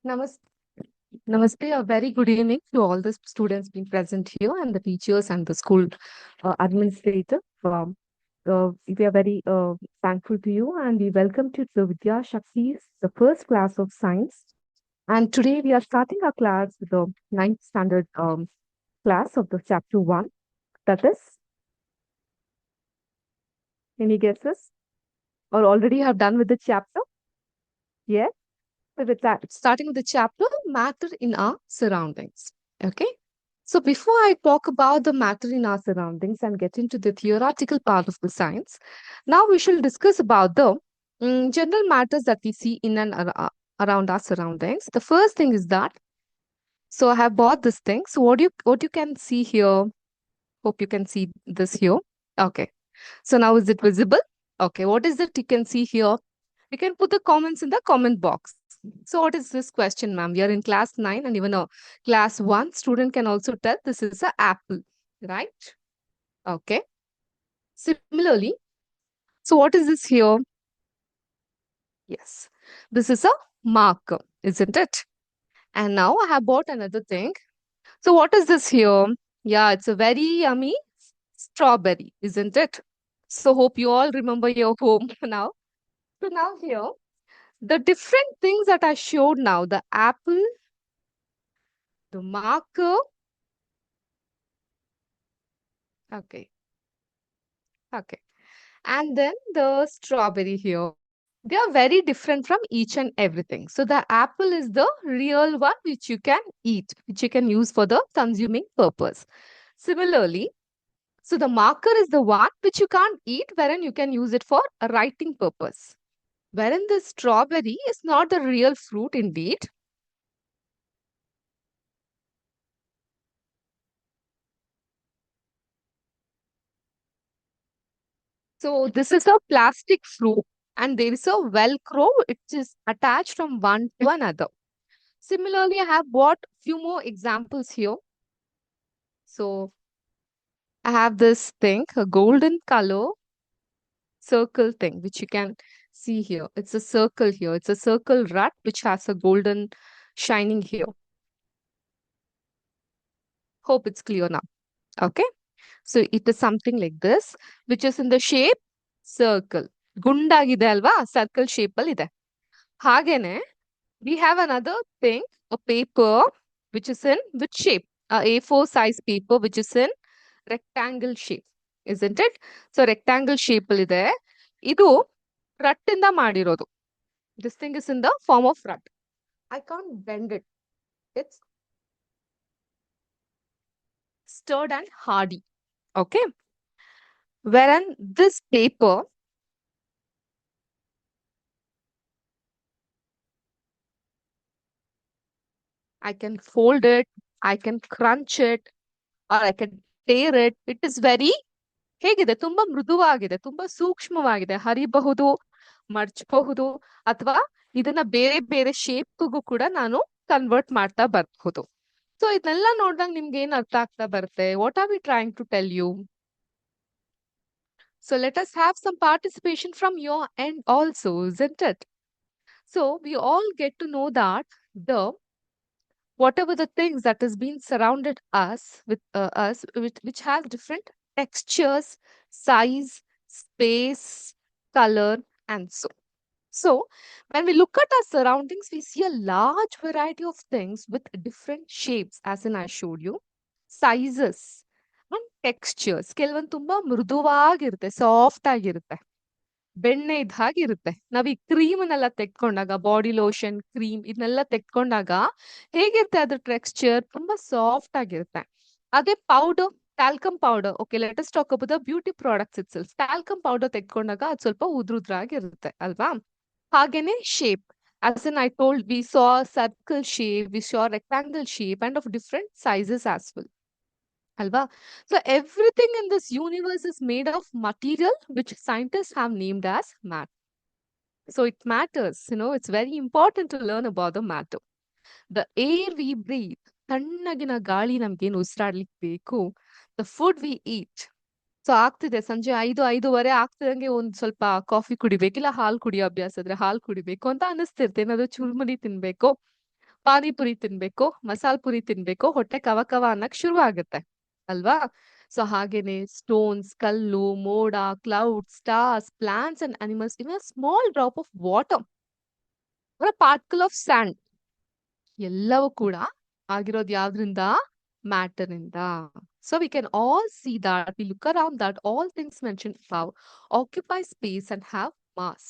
Namaste. Namaste. A very good evening to all the students being present here and the teachers and the school administrator. We are very thankful to you and we welcome to the Vidya Shakti's, the first class of science. And today we are starting our class with the ninth standard class of the chapter 1. That is, any guesses? Or already have done with the chapter? Yes. So with that, starting with the chapter, matter in our surroundings. Okay. So before I talk about the matter in our surroundings and get into the theoretical part of the science, now we shall discuss about the general matters that we see in and around our surroundings. The first thing is that, so I have bought this thing. So what you can see here, hope you can see this here. Okay. So now is it visible? Okay. What is it you can see here? You can put the comments in the comment box. So what is this question, ma'am? We are in class 9 and even a class 1 student can also tell this is a apple, right? Okay. Similarly, so what is this here? Yes, this is a marker, isn't it? And now I have bought another thing. So what is this here? Yeah, it's a very yummy strawberry, isn't it? So hope you all remember your home now. So now here, the different things that I showed now, the apple, the marker, okay, okay, and then the strawberry here. They are very different from each and everything. So the apple is the real one which you can eat, which you can use for the consuming purpose. Similarly, so the marker is the one which you can't eat, wherein you can use it for a writing purpose. Wherein the strawberry is not the real fruit indeed. So this is a plastic fruit and there is a velcro which is attached from one to another. Similarly, I have bought few more examples here. So I have this thing, a golden color circle thing, which you can see here. It's a circle here. It's a circle rut which has a golden shining here. Hope it's clear now. Okay. So it is something like this, which is in the shape circle. ಗುಂಡಾಗಿದೆ ಅಲ್ವಾ circle shape ಅಲ್ಲಿ ಇದೆ ಹಾಗೇನೆ we have another thing, a paper which is in which shape? A A4 size paper which is in rectangle shape, isn't it? So rectangle shape ಅಲ್ಲಿ ಇದೆ ಇದು ರಟ್ಟಿಂದ ಮಾಡಿರೋದು. This thing is in the form of rut. I can't bend it. It's sturdy and hardy. Okay. Wherein this paper, I can fold it, I can crunch it, or I can tear it. It is very ಹೇಗಿದೆ ತುಂಬಾ ಮೃದುವಾಗಿದೆ, ತುಂಬಾ ಸೂಕ್ಷ್ಮವಾಗಿದೆ, ಹರಿಬಹುದು, ಮಡ್ಚಬಹುದು, ಅಥವಾ ಇದನ್ನ ಬೇರೆ ಬೇರೆ ಶೇಪ್ಗೂ ಕೂಡ ನಾನು convert ಮಾಡ್ತಾ ಬರಬಹುದು. ಸೊ ಇದನ್ನೆಲ್ಲ ನೋಡಿದಾಗ ನಿಮ್ಗೆ ಏನ್ ಅರ್ಥ ಆಗ್ತಾ ಬರುತ್ತೆ? What are we trying to tell you? So let us have some participation from your end also, isn't it? So we all get to know that the whatever the things that has been surrounded us with which has different textures, size, space, color, and so. So when we look at our surroundings, we see a large variety of things with different shapes, as in I showed you, sizes and textures. ಕೆಲವೊಂದು ತುಂಬಾ ಮೃದುವಾಗಿರುತ್ತೆ, soft ಆಗಿರುತ್ತೆ, ಬೆಣ್ಣೆ ಇದ್ದ ಹಾಗೆ ಇರುತ್ತೆ. ನಾವ್ ಈ ಕ್ರೀಮ್ನೆಲ್ಲ ತೆಕ್ಕೊಂಡಾಗ, ಬಾಡಿ ಲೋಷನ್, ಕ್ರೀಮ್ ಇದನ್ನೆಲ್ಲ ತೆಕ್ಕೊಂಡಾಗ ಹೇಗಿರುತ್ತೆ ಅದ್ರ ಟೆಕ್ಸ್ಚರ್? ತುಂಬಾ ಸಾಫ್ಟ್ ಆಗಿರುತ್ತೆ. ಅದೇ powder, talcum powder, okay, let us talk about the beauty products itself. Talcum powder ತೆಕ್ಕೊಂಡಾಗ ಅದು ಸ್ವಲ್ಪ ಉದ್ರುದ್ರಾಗಿರುತ್ತೆ ಅಲ್ವಾ? ಹಾಗೇನೆ shape. As in I told, we saw circle shape, we saw rectangle shape, and of different sizes as well. Alva. So everything in this universe is made of material which scientists have named as matter. So it matters, it's very important to learn about the matter. The air we breathe, ತಣ್ಣಗಿನ ಗಾಳಿ ನಮ್ಗೇನು ಉಸಿರಾಡ್ಲಿಕ್ಕೆ ಬೇಕು, the food we eat. So ಆಗ್ತಿದೆ ಸಂಜೆ 5-5:30 ಆಗ್ತಿದಂಗೆ ಒಂದ್ ಸ್ವಲ್ಪ coffee ಕುಡಿಬೇಕಿಲ್ಲ ಹಾಲು ಕುಡಿಯೋ ಅಭ್ಯಾಸ ಇದ್ರೆ ಹಾಲು ಕುಡಿಬೇಕು ಅಂತ ಅನಿಸ್ತಿರ್ತೆ, ಏನಾದ್ರು ಚುರುಮುರಿ ತಿನ್ಬೇಕು, ಪಾನಿಪುರಿ ತಿನ್ಬೇಕು, ಮಸಾಲ್ ಪುರಿ ತಿನ್ಬೇಕು, ಹೊಟ್ಟೆ ಕವ ಕವ ಅನ್ನಕ್ ಶುರು ಆಗುತ್ತೆ ಅಲ್ವಾ? ಸೊ ಹಾಗೇನೆ ಸ್ಟೋನ್ಸ್, ಕಲ್ಲು, ಮೋಡ, cloud, stars, plants and animals, in small drop of water, particle of sand, ಎಲ್ಲವೂ ಕೂಡ ಆಗಿರೋದು ಯಾವ್ದ್ರಿಂದ? ಮ್ಯಾಟರ್ ಇಂದ. So we can all see that, we look around that all things mention have occupy space and have mass.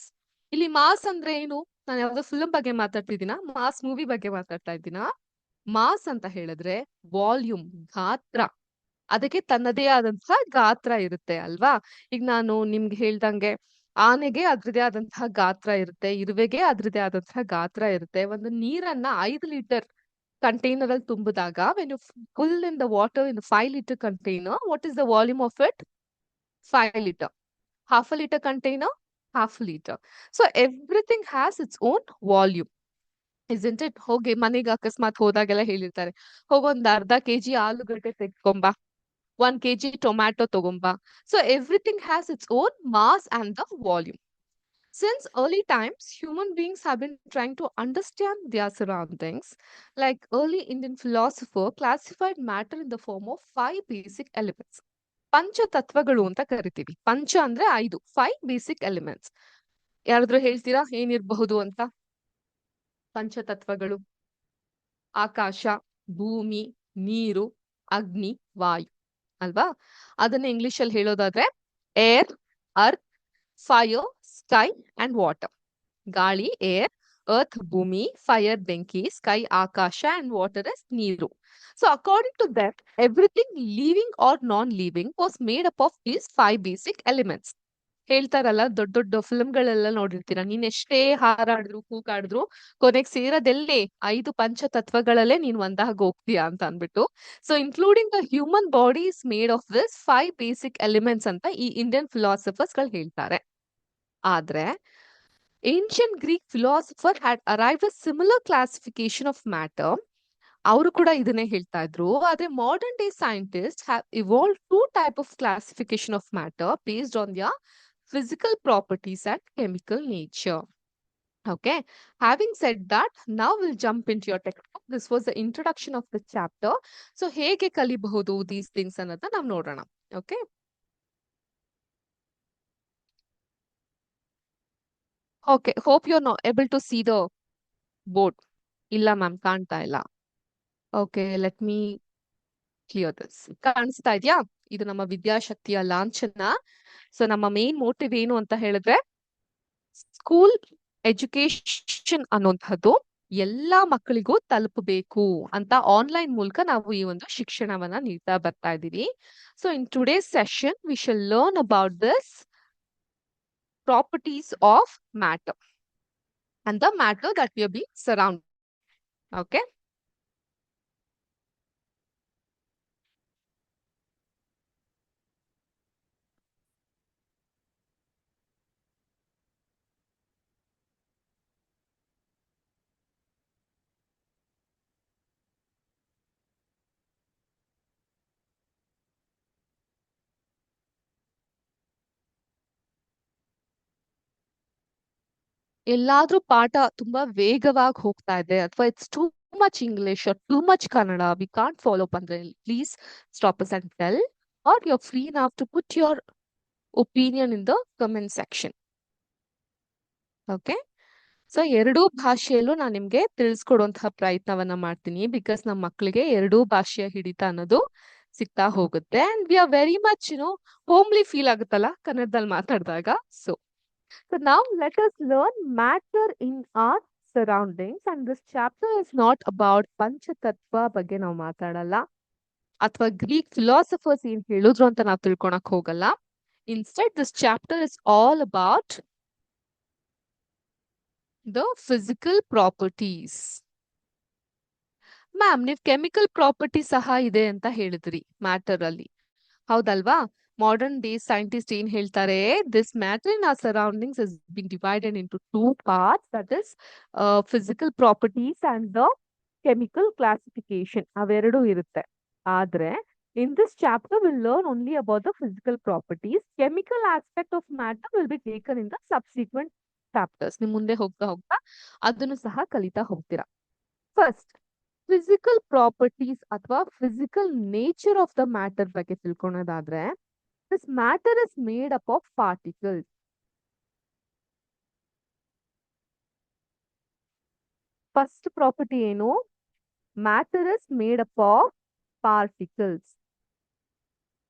ಇಲ್ಲಿ mass ಅಂದ್ರೆ ಏನು? ನಾನು ಯಾವ್ದೋ ಫಿಲ್ಮ್ ಬಗ್ಗೆ ಮಾತಾಡ್ತಿದ್ದೀನಾ, ಮಾಸ್ ಮೂವಿ ಬಗ್ಗೆ ಮಾತಾಡ್ತಾ ಇದ್ದೀನಾ? ಮಾಸ್ ಅಂತ ಹೇಳಿದ್ರೆ ವಾಲ್ಯೂಮ್, ಗಾತ್ರ. ಅದಕ್ಕೆ ತನ್ನದೇ ಆದಂತಹ ಗಾತ್ರ ಇರುತ್ತೆ ಅಲ್ವಾ? ಈಗ ನಾನು ನಿಮ್ಗೆ ಹೇಳ್ದಂಗೆ ಆನೆಗೆ ಅದ್ರದೇ ಆದಂತಹ ಗಾತ್ರ ಇರುತ್ತೆ, ಇರುವೆಗೆ ಅದ್ರದೇ ಆದಂತಹ ಗಾತ್ರ ಇರುತ್ತೆ. ಒಂದು ನೀರನ್ನ 5 ಲೀಟರ್ ಕಂಟೈನರ್ ಅಲ್ಲಿ ತುಂಬಿದಾಗ, when you full in the water in 5 litre container, what is the volume of it? 5 litre. Half a litre container, half litre. So everything has its own volume, isn't it? ಹೋಗಿ ಮನೆಗೆ ಅಕಸ್ಮಾತ್ ಹೋದಾಗೆಲ್ಲ ಹೇಳಿರ್ತಾರೆ, ಹೋಗೊಂದ್ ಅರ್ಧ KG ಆಲೂಗಡ್ಡೆ ತೆಗ್ಕೊಂಬ, 1 kg tomato ತಗೊಂಬ. So everything has its own mass and the volume. Since early times, human beings have been trying to understand their surroundings. Like early Indian philosopher classified matter in the form of 5 basic elements. ಪಂಚತತ್ವಗಳು ಅಂತ ಕರಿತೀವಿ. ಪಂಚ ಅಂದ್ರೆ 5, 5 basic elements. ಯಾರಾದ್ರೂ ಹೇಳ್ತೀರಾ ಏನಿರಬಹುದು ಅಂತ? ಪಂಚತತ್ವಗಳು: ಆಕಾಶ, ಭೂಮಿ, ನೀರು, ಅಗ್ನಿ, ವಾಯು ಅಲ್ವಾ? ಅದನ್ನ ಇಂಗ್ಲಿಷ್ ಅಲ್ಲಿ ಹೇಳೋದಾದ್ರೆ air, earth, fire, sky and water. ಗಾಳಿ ಏರ್, ಅರ್ತ್ ಭೂಮಿ, ಫೈರ್ ಬೆಂಕಿ, ಸ್ಕೈ ಆಕಾಶ ಅಂಡ್ ವಾಟರ್ ಇಸ್ ನೀರು. So according to that, everything living or non living was made up of these 5 basic elements. ಹೇಳ್ತಾರಲ್ಲ, ದೊಡ್ಡ ದೊಡ್ಡ ಫಿಲ್ಮ್ಗಳೆಲ್ಲ ನೋಡಿರ್ತೀರ, ನೀನ್ ಎಷ್ಟೇ ಹಾರಾಡಿದ್ರು ಕೂಗಾಡಿದ್ರು ಕೊನೆಗೆ ಸೇರೋದೆಲ್ಲೇ 5 ಪಂಚತತ್ವಗಳಲ್ಲೇ ನೀನ್ ಒಂದಾಗ ಹೋಗ್ತೀಯಾ ಅಂತ ಅನ್ಬಿಟ್ಟು. So including the human body is made of this 5 basic elements ಅಂತ ಈ ಇಂಡಿಯನ್ ಫಿಲಾಸಫರ್ಸ್ ಗಳು ಹೇಳ್ತಾರೆ. ಆದ್ರೆ ancient Greek philosopher had arrived a similar classification of matter. ಅವರು ಕೂಡ ಇದನ್ನೇ ಹೇಳ್ತಾ ಇದ್ರು. ಆದ್ರೆ modern day scientist have evolve 2 types of classification of matter based on their physical properties and chemical nature. Okay, having said that, now we'll jump into your textbook. This was the introduction of the chapter. So ಹೇಗೆ ಕಲಿಬಹುದು these things ಅನ್ನೋದನ್ನ ನಾವು ನೋಡೋಣ. Okay, okay, hope you're not able to see the board. ಇಲ್ಲ ma'am, ಕಾಣ್ತಾ ಇಲ್ಲ. Okay, let me clear this. ಕಾಣಿಸ್ತಾ ಇದೆಯಾ? ಇದು ನಮ್ಮ ವಿದ್ಯಾಶಕ್ತಿಯ ಲಾಂಛನ. ಸೊ ನಮ್ಮ ಮೇನ್ ಮೋಟಿವ್ ಏನು ಅಂತ ಹೇಳಿದ್ರೆ, ಸ್ಕೂಲ್ ಎಜುಕೇಶನ್ ಅನ್ನುವಂಥದ್ದು ಎಲ್ಲಾ ಮಕ್ಕಳಿಗೂ ತಲುಪಬೇಕು ಅಂತ ಆನ್ಲೈನ್ ಮೂಲಕ ನಾವು ಈ ಒಂದು ಶಿಕ್ಷಣವನ್ನ ನೀಡ್ತಾ ಬರ್ತಾ ಇದೀವಿ. So in today's session V shall learn about this properties of matter and the matter that we are being surrounded. Okay. ಎಲ್ಲಾದ್ರೂ ಪಾಠ ತುಂಬಾ ವೇಗವಾಗಿ ಹೋಗ್ತಾ ಇದೆ ಅಥವಾ it's too much English or too much Kannada, we can't follow up ಅಂದ್ರೆ please stop us and tell, or you're free enough to put your opinion in the comment section. Okay. So ಎರಡೂ ಭಾಷೆಯಲ್ಲೂ ನಾನು ನಿಮ್ಗೆ ತಿಳಿಸ್ಕೊಡುವಂತಹ ಪ್ರಯತ್ನವನ್ನ ಮಾಡ್ತೀನಿ, ಬಿಕಾಸ್ ನಮ್ಮ ಮಕ್ಕಳಿಗೆ ಎರಡೂ ಭಾಷೆಯ ಹಿಡಿತ ಅನ್ನೋದು ಸಿಗ್ತಾ ಹೋಗುತ್ತೆ. And we are very much homely feel ಆಗುತ್ತಲ್ಲ ಕನ್ನಡದಲ್ಲಿ ಮಾತಾಡಿದಾಗ. So now let us learn matter in our surroundings, and this chapter is not about ಪಂಚತತ್ವ ಬಗ್ಗೆ ನಾವು ಮಾತಾಡಲ್ಲ, ಅಥವಾ ಗ್ರೀಕ್ ಫಿಲಾಸಫರ್ಸ್ ಏನ್ ಹೇಳಿದ್ರು ಅಂತ ನಾವು ತಿಳ್ಕೊಳಕ್ ಹೋಗಲ್ಲ. Instead, this chapter is all about the physical properties. Ma'am, ನೀವು ಕೆಮಿಕಲ್ ಪ್ರಾಪರ್ಟಿ ಸಹ ಇದೆ ಅಂತ ಹೇಳಿದ್ರಿ ಮ್ಯಾಟರ್ ಅಲ್ಲಿ, ಹೌದಲ್ವಾ? ಮಾಡರ್ನ್ ಡೇ ಸೈಂಟಿಸ್ಟ್ ಏನ್ ಹೇಳ್ತಾರೆ, this matter in our surroundings is being divided into 2 parts, that is physical properties and the chemical classification. ಅವೆರಡೂ ಇರುತ್ತೆ. ಆದ್ರೆ in this chapter will learn only about the physical properties. Chemical aspect of matter will be taken in the subsequent chapters. ನಿಮ್ ಮುಂದೆ ಹೋಗ್ತಾ ಹೋಗ್ತಾ ಅದನ್ನು ಸಹ ಕಲಿತಾ ಹೋಗ್ತೀರಾ. ಫಸ್ಟ್ ಫಿಸಿಕಲ್ ಪ್ರಾಪರ್ಟೀಸ್ ಅಥವಾ physical nature of the matter ಬಗ್ಗೆ ತಿಳ್ಕೊಳೋದಾದ್ರೆ this matter is made up of particles. First property ಏನು? Matter is made up of particles.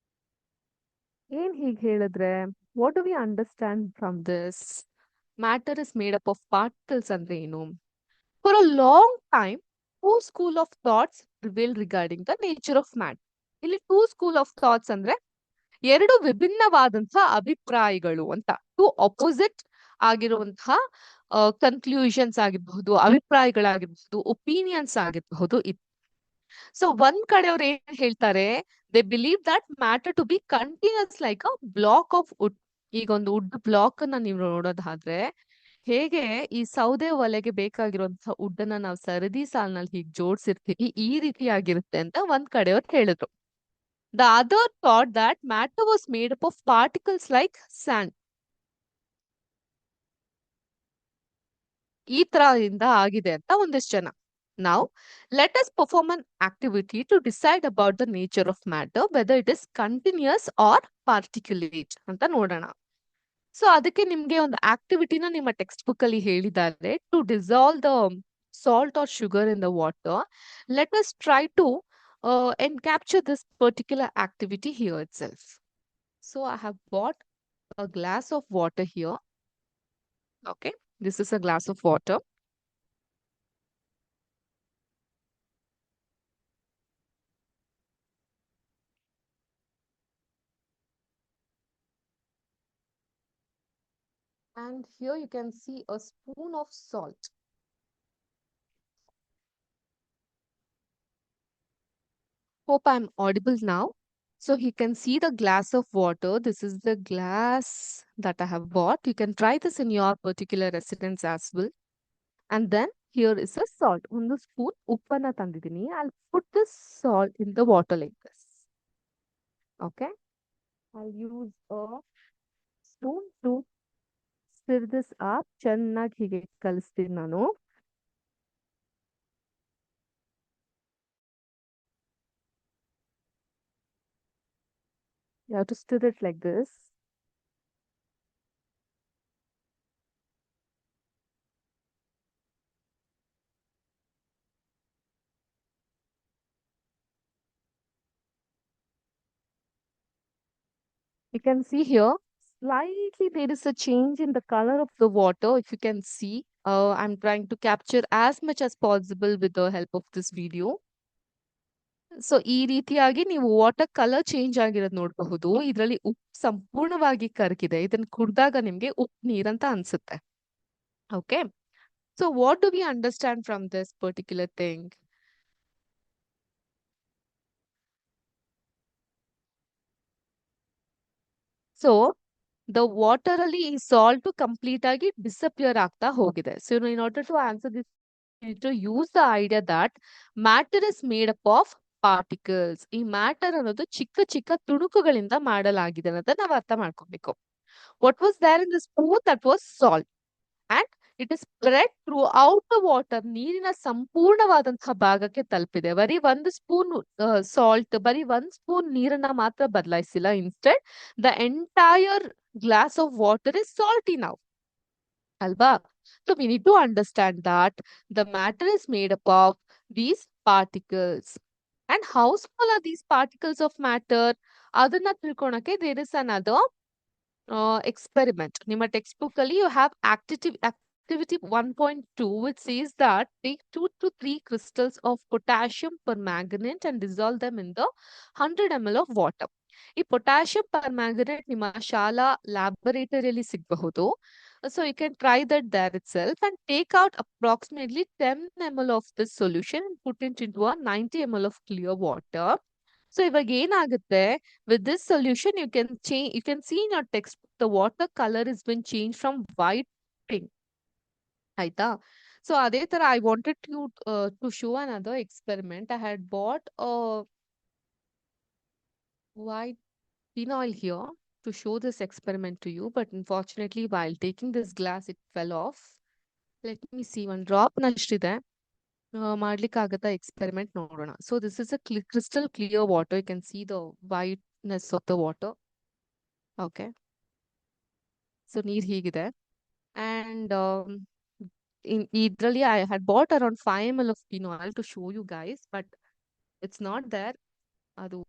ಏನ್ ಹೀಗೆ ಹೇಳಿದ್ರೆ what do we understand from this? Matter is made up of particles ಅಂದ್ರೆ ಏನು? For a long time two school of thoughts reveal regarding the nature of matter. ಇಲ್ಲಿ two school of thoughts ಅಂದ್ರೆ ಎರಡು ವಿಭಿನ್ನವಾದಂತಹ ಅಭಿಪ್ರಾಯಗಳು ಅಂತ. ಟು ಅಪೋಸಿಟ್ ಆಗಿರುವಂತಹ conclusions ಆಗಿರಬಹುದು, ಅಭಿಪ್ರಾಯಗಳಾಗಿರಬಹುದು, opinions ಆಗಿರಬಹುದು. ಸೊ ಒಂದ್ ಕಡೆ ಅವ್ರು ಏನ್ ಹೇಳ್ತಾರೆ, they believe that matter to be continuous like a block of wood. ಈಗ ಒಂದು ವುಡ್ ಬ್ಲಾಕ್ ಅನ್ನ ನೀವು ನೋಡೋದಾದ್ರೆ ಹೇಗೆ ಈ ಸೌದೆ ಒಲೆಗೆ ಬೇಕಾಗಿರುವಂತಹ ವುಡ್ ಅನ್ನ ನಾವು ಸರದಿ ಸಾಲಿನಲ್ಲಿ ಹೀಗೆ ಜೋಡಿಸಿರ್ತೀವಿ, ಈ ರೀತಿಯಾಗಿರುತ್ತೆ ಅಂತ ಒಂದ್ ಕಡೆಯವ್ರು ಹೇಳಿದ್ರು. The other thought that matter was made up of particles like sand. ಈ ತರದಿಂದ ಆಗಿದೆ ಅಂತ ಒಂದಿಷ್ಟು ಜನ. Now, let us perform an activity to decide about the nature of matter, whether it is continuous or particulate ಅಂತ ನೋಡೋಣ. So ಅದಕ್ಕೆ ನಿಮ್ಗೆ ಒಂದು ಆಕ್ಟಿವಿಟಿನ ನಿಮ್ಮ ಟೆಕ್ಸ್ಟ್ ಬುಕ್ ಅಲ್ಲಿ ಹೇಳಿದ್ದಾರೆ. To dissolve the salt or sugar in the water. Let us try to encapture this particular activity here itself. So I have bought a glass of water here. Okay, this is a glass of water. And here you can see a spoon of salt. Hope I'm audible now. So you can see the glass of water. This is the glass that I have bought. You can try this in your particular residence as well. And then here is a salt. ಒಂದು spoon ಉಪ್ಪನ್ನ ತಂದಿದ್ದೀನಿ. I'll put this salt in the water like this. Okay. I'll use a spoon to stir this up. ಚೆನ್ನಾಗಿ ಹೀಗೆ ಕಲಿಸ್ತೀನಿ ನಾನು. You have to stir it like this. You can see here, slightly there is a change in the color of the water. If you can see, I'm trying to capture as much as possible with the help of this video. So ಈ ರೀತಿಯಾಗಿ ನೀವು water colour change ಆಗಿರೋದು ನೋಡಬಹುದು. ಇದರಲ್ಲಿ ಉಪ್ಪು ಸಂಪೂರ್ಣವಾಗಿ ಕರಗಿದೆ. ಇದನ್ನ ಕುಡ್ದಾಗ ನಿಮ್ಗೆ ಉಪ್ಪು ನೀರಂತ ಅನ್ಸುತ್ತೆ. Okay, so what do we understand from this particular thing? So the water ಅಲ್ಲಿ ಈ ಸಾಲ್ಟ್ ಕಂಪ್ಲೀಟ್ ಆಗಿ ಡಿಸಪಿಯರ್ ಆಗ್ತಾ ಹೋಗಿದೆ. So in order to answer this to use the idea that matter is made up of particles. ಈ matter ಅನ್ನೋದು ಚಿಕ್ಕ ಚಿಕ್ಕ ತುಣುಕುಗಳಿಂದ ಮಾಡಲಾಗಿದೆ ಅನ್ನೋದನ್ನ ನಾವು ಅರ್ಥ ಮಾಡ್ಕೊಬೇಕು. What was there in the spoon? That was salt. And it is spread throughout the water. ನೀರಿನ ಸಂಪೂರ್ಣವಾದಂತಹ ಭಾಗಕ್ಕೆ ತಲುಪಿದೆ. ಬರೀ ಒಂದು ಸ್ಪೂನ್ ಸಾಲ್ಟ್, ಬರೀ ಒಂದ್ ಸ್ಪೂನ್ ನೀರನ್ನ ಮಾತ್ರ ಬದಲಾಯಿಸಿಲ್ಲ. Instead the entire glass of water is salty now. Alba. So we need to understand that the matter is made up of these particles. And how small are these particles of matter? Adana tilkonake there is another experiment. Nima textbook ali you have activity 1.2 which says that take 2 to 3 crystals of potassium permanganate and dissolve them in the 100 ml of water. ಈ potassium permanganate ನಿಮ್ಮ ಶಾಲಾ ಲ್ಯಾಬೊರೇಟರಿಯಲ್ಲಿ ಸಿಗಬಹುದು. So you can try that there itself and take out approximately 10 ml of this solution and put it into a 90 ml of clear water. So ಇವಾಗ ಏನಾಗುತ್ತೆ, with this solution you can change, you can see in your textbook the water color has been changed from white to pink. ಆಯ್ತಾ? So ಅದೇ ತರ I wanted to show another experiment. I had bought a white phenol here to show this experiment to you, but unfortunately while taking this glass it fell off. Let me see, one drop ನಷ್ಟಿದೆ. ಮಾಡ್ಲಿಕ್ಕಾಗತ್ತಾ experiment ನೋಡೋಣ. So this is a crystal clear water. You can see the whiteness of the water. Okay, so ನೀರ್ ಹೀಗಿದೆ. And idರಲ್ಲಿ I had bought around 5 ml of pin oil to show you guys, but it's not there. ಅದು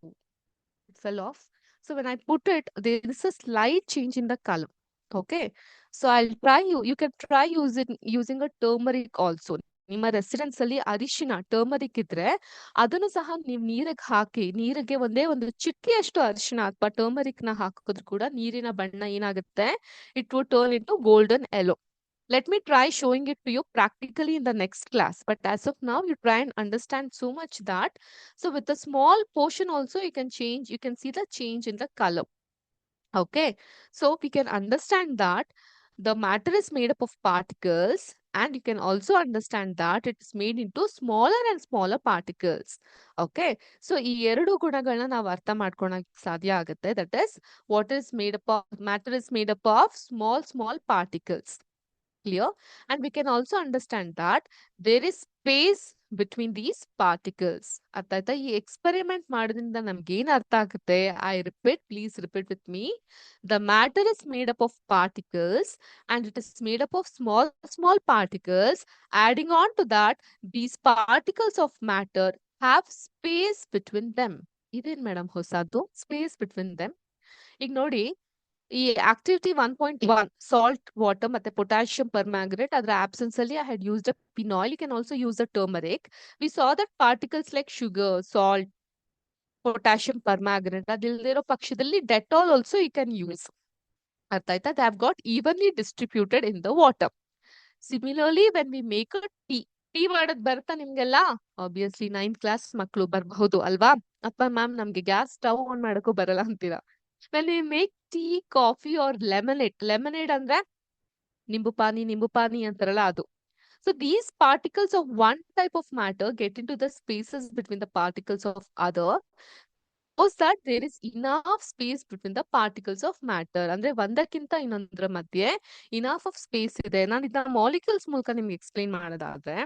it fell off. So when I put it, there is a slight change in the color. Okay, so I'll try you can try using a turmeric also. ನಿಮ್ಮ residence ಅಲ್ಲಿ ಅರಿಶಿನ turmeric ಇದ್ರೆ ಅದನ್ನು ಸಹ ನೀವು ನೀರಿಗೆ ಹಾಕಿ, ನೀರಿಗೆ ಒಂದೇ ಒಂದು ಚಿಟಿಕೆಯಷ್ಟು ಅರಿಶಿನ ಅಥವಾ ಟರ್ಮರಿಕ್ ನ ಹಾಕಿದ್ರು ಕೂಡ ನೀರಿನ ಬಣ್ಣ ಏನಾಗುತ್ತೆ, it would turn into golden yellow. Let me try showing it to you practically in the next class. But as of now, you try and understand so much that, so with a small portion also, you can see the change in the color. Okay. So we can understand that the matter is made up of particles, and you can also understand that it is made into smaller and smaller particles. Okay. So ಈ ಎರಡು ಗುಣಗಳನ್ನ ನಾವು ಅರ್ಥ ಮಾಡ್ಕೊಳಕ್ ಸಾಧ್ಯ ಆಗುತ್ತೆ. That is, what is made up of matter is made up of small particles. Clear? And we can also understand that there is space between these particles. ಅರ್ಥ ಆಯ್ತಾ? ಈ ಎಕ್ಸ್ಪೆರಿಮೆಂಟ್ ಮಾಡೋದ್ರಿಂದ ನಮ್ಗೆ ಏನ್ ಅರ್ಥ ಆಗುತ್ತೆ? I repeat, please repeat with me. The matter is made up of particles, and it is made up of small particles. Adding on to that, these particles of matter have space between them. ಇದೇನ್ madam ಹೊಸದು? Space between them. ಈಗ ನೋಡಿ, ಈ activity 1.1 salt water ಮತ್ತೆ potassium permanganate, ಅದರ absence ಅಲ್ಲಿ I had used a phenyl. You can also use a turmeric. We saw that particles like sugar, salt, potassium permanganate ಅದಿಲ್ದಿರೋ ಪಕ್ಷದಲ್ಲಿ Dettol also you can use. ಅರ್ಥ ಆಯ್ತಾ? They have got evenly distributed in the water. Similarly when we make a tea, tea ಮಾಡೋದ್ ಬರ್ತಾ ನಿಮ್ಗೆಲ್ಲ? Obviously 9th class ಮಕ್ಕಳು ಬರಬಹುದು ಅಲ್ವಾ? ಅಥವಾ ಮ್ಯಾಮ್ ನಮ್ಗೆ ಗ್ಯಾಸ್ ಸ್ಟವ್ ಆನ್ ಮಾಡಕ್ಕೂ ಬರಲ್ಲ ಅಂತೀರಾ. when we make tea, coffee or lemonade ಅಂದ್ರೆ ನಿಂಬು ಪಾನಿ ಅಂತಾರಲ್ಲ ಅದು. So these particles of one type of matter get into the spaces between the particles of other, shows that there is enough space between the particles of matter. ಅಂದ್ರೆ ಒಂದಕ್ಕಿಂತ ಇನ್ನೊಂದರ ಮಧ್ಯೆ enough of space ಇದೆ. ನಾನು ಇದನ್ನ molecules ಮೂಲಕ ನಿಮ್ಗೆ explain ಮಾಡೋದಾದ್ರೆ,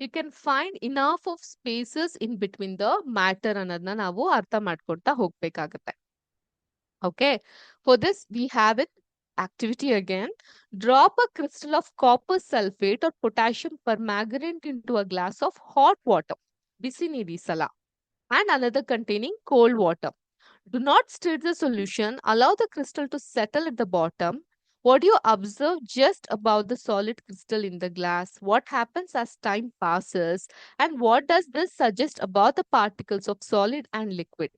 you can find enough of spaces in between the matter ಅನ್ನೋದನ್ನ ನಾವು ಅರ್ಥ ಮಾಡ್ಕೊಳ್ತಾ ಹೋಗ್ಬೇಕಾಗತ್ತೆ. Okay, for this we have it activity again. Drop a crystal of copper sulfate or potassium permanganate into a glass of hot water, ಬಿಸಿ ನೀರಿ ಸಲ, and another containing cold water. Do not stir the solution. Allow the crystal to settle at the bottom. What do you observe just about the solid crystal in the glass? What happens as time passes? And what does this suggest about the particles of solid and liquid?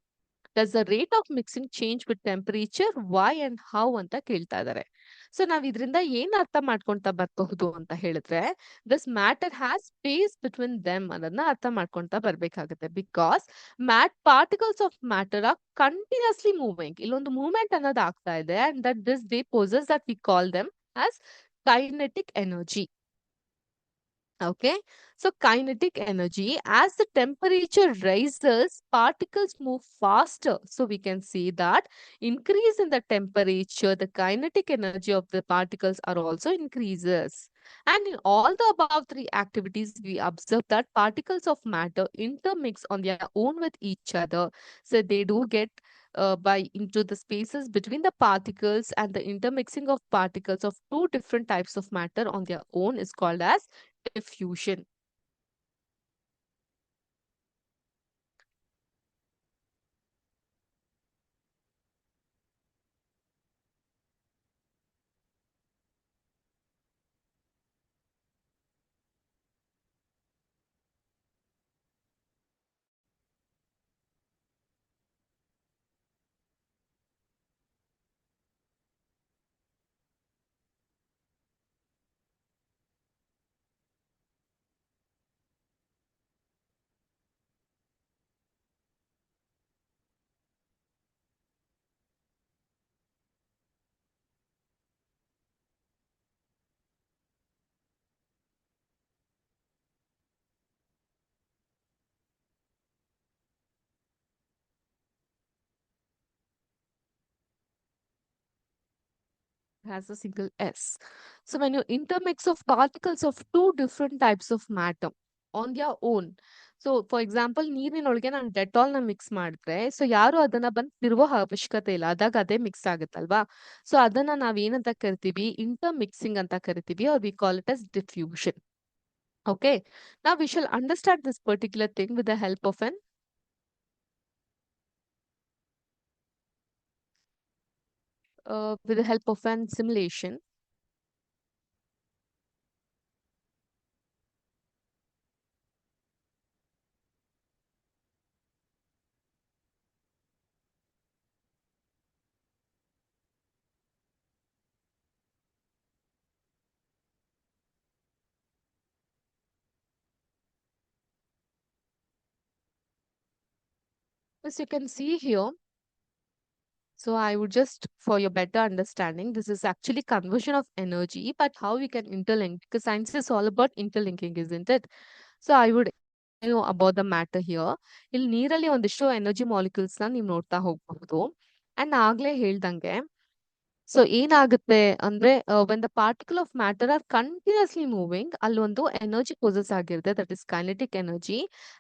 Does the rate of mixing change with temperature? Why and how ಅಂತ ಕೇಳ್ತಾ ಇದ್ದಾರೆ. So ನಾವ್ ಇದರಿಂದ ಏನ್ ಅರ್ಥ ಮಾಡ್ಕೊಂತ ಬರಬಹುದು ಅಂತ ಹೇಳಿದ್ರೆ, this matter has space between them ಅನ್ನೋದನ್ನ ಅರ್ಥ ಮಾಡ್ಕೊಂತ ಬರ್ಬೇಕಾಗುತ್ತೆ. Because particles of matter are continuously moving. ಇಲ್ಲೊಂದು ಮೂವ್ಮೆಂಟ್ ಅನ್ನೋದು ಆಗ್ತಾ ಇದೆ, and that this they possess that we call them as kinetic energy. Okay, so kinetic energy, as the temperature rises, particles move faster. So we can see that increase in the temperature, the kinetic energy of the particles are also increases. And in all the above three activities, we observe that particles of matter intermix on their own with each other. So they do get by into the spaces between the particles, and the intermixing of particles of two different types of matter on their own is called as diffusion. has a single S. So when you intermix of particles of two different types of matter on their own. So for example ನೀರಿನೊಳಗೆ ನಾನು Dettol ನ mix ಮಾಡಿದ್ರೆ so ಯಾರು ಅದನ್ನ ಬಂದು ತಿರುವ ಅವಶ್ಯಕತೆ ಇಲ್ಲ, ಅದಾಗ ಅದೇ ಮಿಕ್ಸ್ ಆಗುತ್ತಲ್ವಾ. ಸೊ ಅದನ್ನ ನಾವ್ ಏನಂತ ಕರಿತೀವಿ, ಇಂಟರ್ ಮಿಕ್ಸಿಂಗ್ ಅಂತ ಕರಿತೀವಿ, or we call it as diffusion. Okay, now we shall understand this particular thing with the help of an simulation. As you can see here, so I would just, for your better understanding, this is actually conversion of energy, but how we can interlink, because science is all about interlinking, isn't it? So I would know about the matter here. ಇಲ್ಲಿ ನೀರಲ್ಲಿ ಒಂದಿಷ್ಟು energy molecules ನ ನೀವು ನೋಡ್ತಾ ಹೋಗ್ಬಹುದು. And ಆಗ್ಲೇ ಹೇಳ್ದಂಗೆ, so ಏನಾಗುತ್ತೆ ಅಂದ್ರೆ when the particle of matter are continuously moving, ಅಲ್ಲಿ ಒಂದು ಎನರ್ಜಿ ಪೊಸೆಸ್ ಆಗಿರುತ್ತೆ, that is kinetic energy.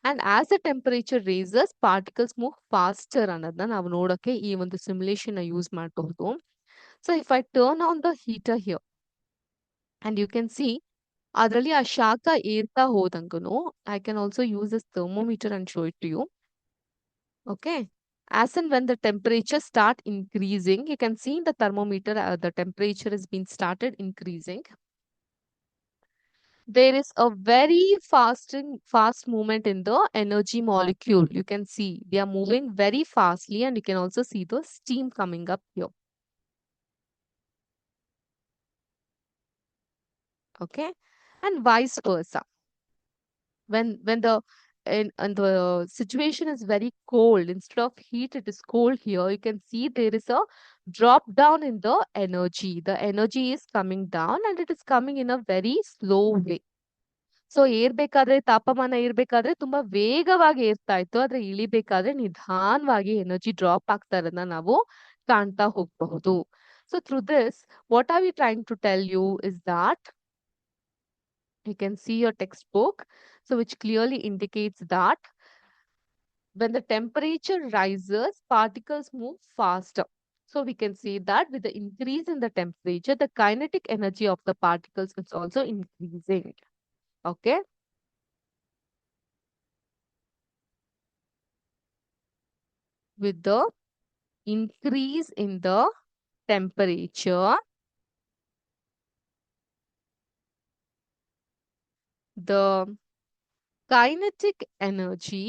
And as the temperature raises particles move faster ಅನ್ನೋದನ್ನ ನಾವು ನೋಡಕ್ಕೆ ಈ ಒಂದು ಸಿಮ್ಯುಲೇಷನ್ ಯೂಸ್ ಮಾಡಬಹುದು. So if I turn on the heater here and you can see, ಅದರಲ್ಲಿ ಆ ಶಾಖ ಏರ್ತಾ ಹೋದಂಗೂ I can also use this thermometer and show it to you. Okay, as and when the temperature start increasing, you can see in the thermometer the temperature has been started increasing. There is a very fast movement in the energy molecule. You can see they are moving very fastly, and you can also see the steam coming up here. Okay, and vice versa. When the and the situation is very cold, instead of heat it is cold, here you can see there is a drop down in the energy is coming down, and it is coming in a very slow way. So ಏರ್ಬೇಕಾದ್ರೆ ತಾಪಮಾನ ಏರ್ಬೇಕಾದ್ರೆ ತುಂಬಾ ವೇಗವಾಗಿ ಏರ್ತಾ ಇತ್ತು, ಆದ್ರೆ ಇಳಿಬೇಕಾದ್ರೆ ನಿಧಾನವಾಗಿ energy drop ಆಗ್ತಾ ಇರೋದನ್ನ ನಾವು ಕಾಣ್ತಾ ಹೋಗಬಹುದು. So through this what are we trying to tell you is that you can see your textbook, so which clearly indicates that when the temperature rises, particles move faster. So we can see that with the increase in the temperature, the kinetic energy of the particles is also increasing. Okay. With the increase in the temperature, the kinetic energy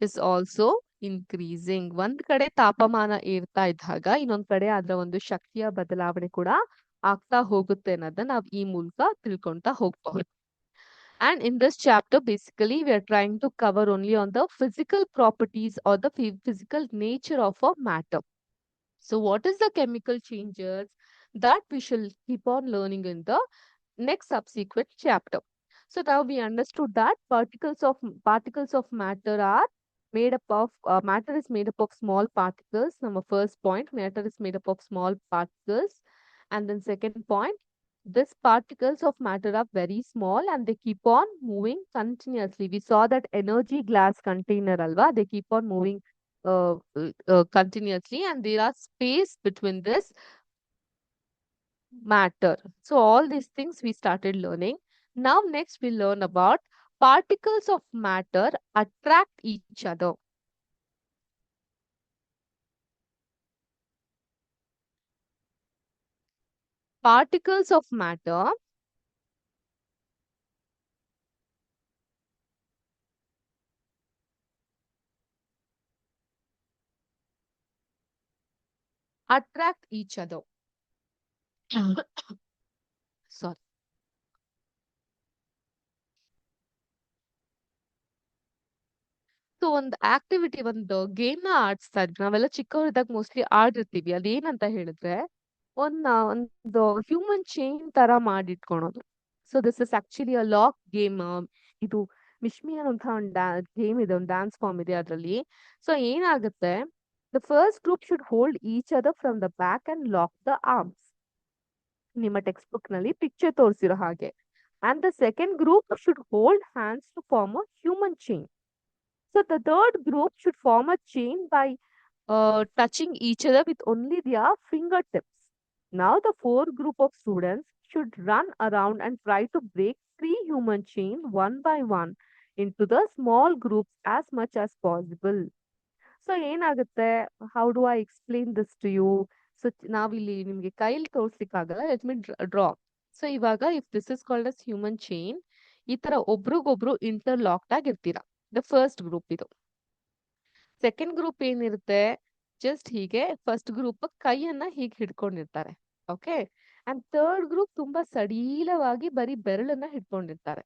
is also increasing. ಒಂದ್ ಕಡೆ ತಾಪಮಾನ ಏರ್ತಾ ಇದ್ದಾಗ ಇನ್ನೊಂದ್ ಕಡೆ ಅದರ ಒಂದು ಶಕ್ತಿಯ ಬದಲಾವಣೆ ಕೂಡ ಆಗ್ತಾ ಹೋಗುತ್ತೆ ಅನ್ನೋದನ್ನ ನಾವು ಈ ಮೂಲಕ ತಿಳ್ಕೊಂತಾ ಹೋಗ್ಬಹುದು. And in this chapter, basically, we are trying to cover only on the physical properties or the physical nature of a matter. So what is the chemical changes that we shall keep on learning in the next subsequent chapter. So now we understood that particles of matter are made up of matter is made up of small particles. Number first point, matter is made up of small particles. And then second point, these particles of matter are very small and they keep on moving continuously. We saw that energy glass container alva, they keep on moving continuously, and there are space between this matter. So all these things we started learning. Now next we learn about particles of matter attract each other. Particles of matter attract each other. Sorry. So ಒಂದು activity, ಒಂದು game ನ ಆಡಿಸ್ತಾ ಇದ್ವಿ ನಾವೆಲ್ಲ ಚಿಕ್ಕವರಿದ್ದಾಗ, mostly ಆಡಿರ್ತೀವಿ. ಅದೇನಂತ ಹೇಳಿದ್ರೆ ಒಂದು ಹ್ಯೂಮನ್ ಚೈನ್ ತರ ಮಾಡಿಟ್ಕೊಳೋದು. So this is actually a lock game. ಇದು ಮಿಶ್ಮಿ ಅನ್ನೋಂಥ ಒಂದು ಗೇಮ್ ಇದೆ, ಒಂದು ಡ್ಯಾನ್ಸ್ ಫಾರ್ಮ್ ಇದೆ ಅದರಲ್ಲಿ. ಸೊ ಏನಾಗುತ್ತೆ, The first group should hold each other from the back and lock the arms. ನಿಮ್ಮ ಟೆಕ್ಸ್ಟ್ ಬುಕ್ ನಲ್ಲಿ ಪಿಕ್ಚರ್ ತೋರಿಸಿರೋ ಹಾಗೆ. And the second group should hold hands to form a human chain. So the third group should form a chain by touching each other with only their fingertips. Now the fourth group of students should run around and try to break three human chains one by one into the small groups as much as possible. So ಏನಾಗುತ್ತೆ, how do I explain this to you? So ನಾವಿಲ್ಲಿ ನಿಮ್ಗೆ ಕೈಲಿ ತೋರ್ಸ್ಲಿಕ್ಕಾಗಲ್ಲ, let me draw. So ಇವಾಗ if this is called as human chain, ಈ ತರ ಒಬ್ರಿಗೊಬ್ರು interlocked ಆಗಿರ್ತೀರಾ. ದ ಫಸ್ಟ್ ಗ್ರೂಪ್ ಇದು. ಸೆಕೆಂಡ್ ಗ್ರೂಪ್ ಏನಿರುತ್ತೆ, ಜಸ್ಟ್ ಹೀಗೆ ಫಸ್ಟ್ ಗ್ರೂಪ್ ಕೈಯನ್ನ ಹೀಗೆ ಹಿಡ್ಕೊಂಡಿರ್ತಾರೆ. ಓಕೆ. ಅಂಡ್ ಥರ್ಡ್ ಗ್ರೂಪ್ ತುಂಬಾ ಸಡೀಲವಾಗಿ ಬರೀ ಬೆರಳನ್ನ ಹಿಡ್ಕೊಂಡಿರ್ತಾರೆ.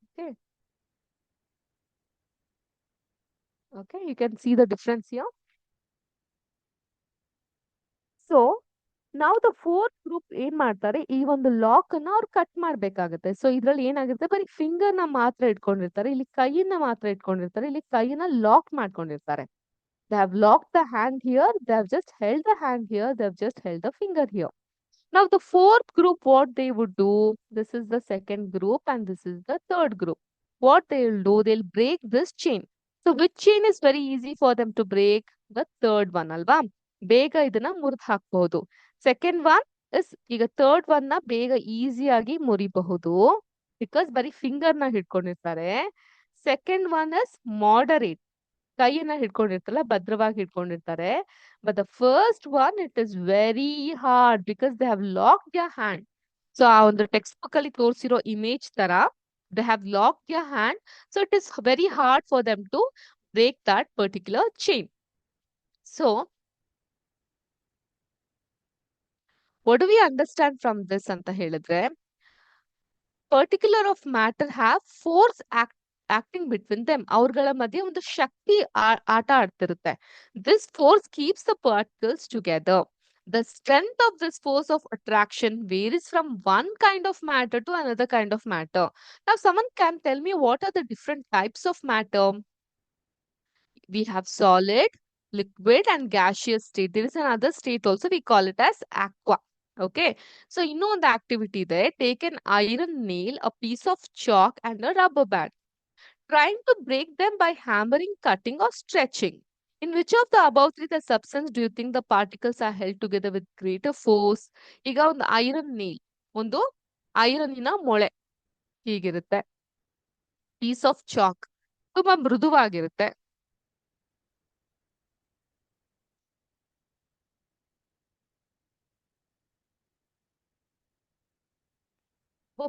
Okay. Okay, you can see the difference here. So now the fourth group ಏನ್ ಮಾಡ್ತಾರೆ, ಈ ಒಂದು ಲಾಕ್ ಅನ್ನ ಅವ್ರು ಕಟ್ ಮಾಡ್ಬೇಕಾಗತ್ತೆ. ಸೊ ಇದ್ರಲ್ಲಿ ಏನಾಗುತ್ತೆ, ಬರೀ ಫಿಂಗರ್ ನ ಮಾತ್ರ ಇಟ್ಕೊಂಡಿರ್ತಾರೆ, ಇಲ್ಲಿ ಕೈಯನ್ನ ಮಾತ್ರ ಇಟ್ಕೊಂಡಿರ್ತಾರೆ, ಇಲ್ಲಿ ಕೈಯನ್ನ ಲಾಕ್ ಮಾಡ್ಕೊಂಡಿರ್ತಾರೆ. They have locked the hand here, they have just held the hand here, they have just held the finger here. Now the fourth group, what they would do, this is the second group and this is the third group. What they will do, they'll break this chain. So which chain is very easy for them to break? The third one, ಅಲ್ವಾ? ಬೇಗ ಇದನ್ನ ಮುರಿದು ಹಾಕಬಹುದು. Second one is, ಈಗ third one ನ ಬೇಗ ಈಸಿಯಾಗಿ ಮುರಿಬಹುದು, ಬಿಕಾಸ್ ಬರೀ ಫಿಂಗರ್ ನ ಹಿಡ್ಕೊಂಡಿರ್ತಾರೆ. ಸೆಕೆಂಡ್ ಒನ್ ಇಸ್ ಮಾಡರೇಟ್, ಕೈಯನ್ನ ಹಿಡ್ಕೊಂಡಿರ್ತಾರಲ್ಲ, ಭದ್ರವಾಗಿ ಹಿಡ್ಕೊಂಡಿರ್ತಾರೆ. But the first one it is very hard because they have lock the hand. So ಆ ಒಂದು ಟೆಕ್ಸ್ಟ್ ಬುಕ್ ಅಲ್ಲಿ ತೋರಿಸಿರೋ ಇಮೇಜ್ ತರ they have locked their hand, so it is very hard for them to break that particular chain. So what do we understand from this anta helidre, particular of matter have force acting between them. ಅವ್ರಗಳ ಮಧ್ಯೆ ಒಂದು ಶಕ್ತಿ ಆಟ ಆಡ್ತಿರುತ್ತೆ. This force keeps the particles together. The strength of this force of attraction varies from one kind of matter to another kind of matter. Now, someone can tell me what are the different types of matter? We have solid, liquid, and gaseous state. There is another state also, we call it as aqua. Okay. So, you know the activity there. Take an iron nail, a piece of chalk, and a rubber band. Trying to break them by hammering, cutting, or stretching. In which of the above three the substance do you think the particles are held together with greater force? ಈಗ ಒಂದು iron nail, ಒಂದು ಐರನ್ನಿನ ಮೊಳೆ ಹೀಗಿರುತ್ತೆ. Piece of chalk ತುಂಬಾ ಮೃದುವಾಗಿರುತ್ತೆ.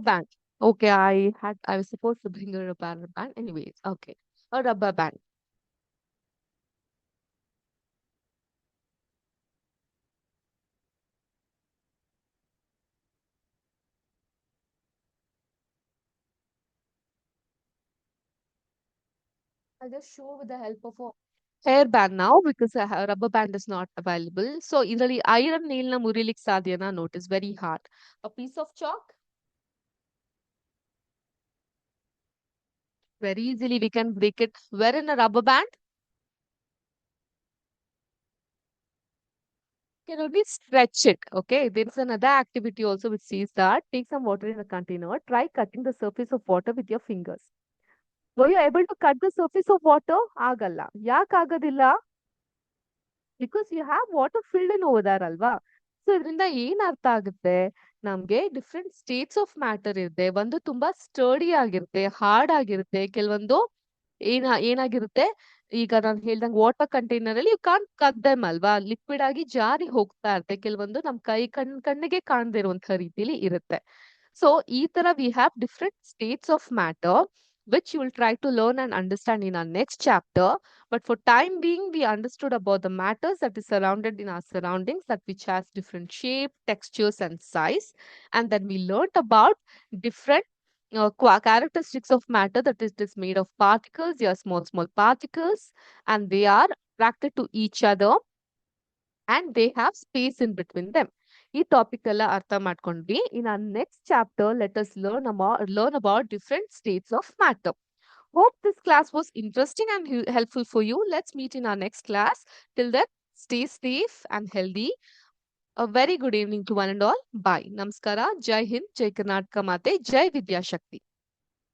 Band. Okay, I was supposed to bring a rubber band. Anyways, okay. A rubber band. I'll just show with the help of a hair band now because a rubber band is not available. So, ಇದರಲ್ಲಿ iron nail ನ ಮುರಿಲಿಕ್ಕೆ ಸಾಧ್ಯನಾ? Notice very hard. A piece of chalk. Very easily we can break it. Where in a rubber band? Can only stretch it. Okay. There is another activity also which says that take some water in a container. Try cutting the surface of water with your fingers. Were you able to cut the surface of water? ಆಗಲ್ಲ. ಯಾಕೆ ಆಗೋದಿಲ್ಲ? Because you have water filled in over there ಅಲ್ವಾ? So ಇದರಿಂದ ಏನ್ ಅರ್ಥ ಆಗುತ್ತೆ, ನಮ್ಗೆ different States of matter ಇರುತ್ತೆ. ಒಂದು ತುಂಬಾ ಸ್ಟರ್ಡಿ ಆಗಿರುತ್ತೆ, ಹಾರ್ಡ್ ಆಗಿರುತ್ತೆ. ಕೆಲವೊಂದು ಏನಾಗಿರುತ್ತೆ, ಈಗ ನಾನು ಹೇಳ್ದಂಗೆ ವಾಟರ್ ಕಂಟೈನರ್ ಅಲ್ಲಿ ಯು ಕಾಂಟ್ ಕಟ್ ದೆಮ್ ಅಲ್ವಾ, ಲಿಕ್ವಿಡ್ ಆಗಿ ಜಾರಿ ಹೋಗ್ತಾ ಇರುತ್ತೆ. ಕೆಲವೊಂದು ನಮ್ ಕಣ್ಣಿಗೆ ಕಾಣದೇ ಇರುವಂತಹ ರೀತಿಲಿ ಇರುತ್ತೆ. ಸೊ ಈ ತರ we have different States of matter which you will try to learn and understand in our next chapter. But for time being, we understood about the matters that is surrounded in our surroundings, that which has different shape, textures, and size. And then we learned about different characteristics of matter, that it is made of particles. They are small particles, and they are attracted to each other, and they have space in between them. ಈ topic ಎಲ್ಲ ಅರ್ಥ ಮಾಡ್ಕೊಂಡ್ವಿ. ಇನ್ our next chapter, let us learn about different states of matter. Hope this class was interesting and helpful for you. Let's meet in our next class. Till then, stay safe and healthy. A very good evening to one and all. Bye. Namaskara. Jai Hind. Jai Karnataka Mate. Jai Vidya Shakti.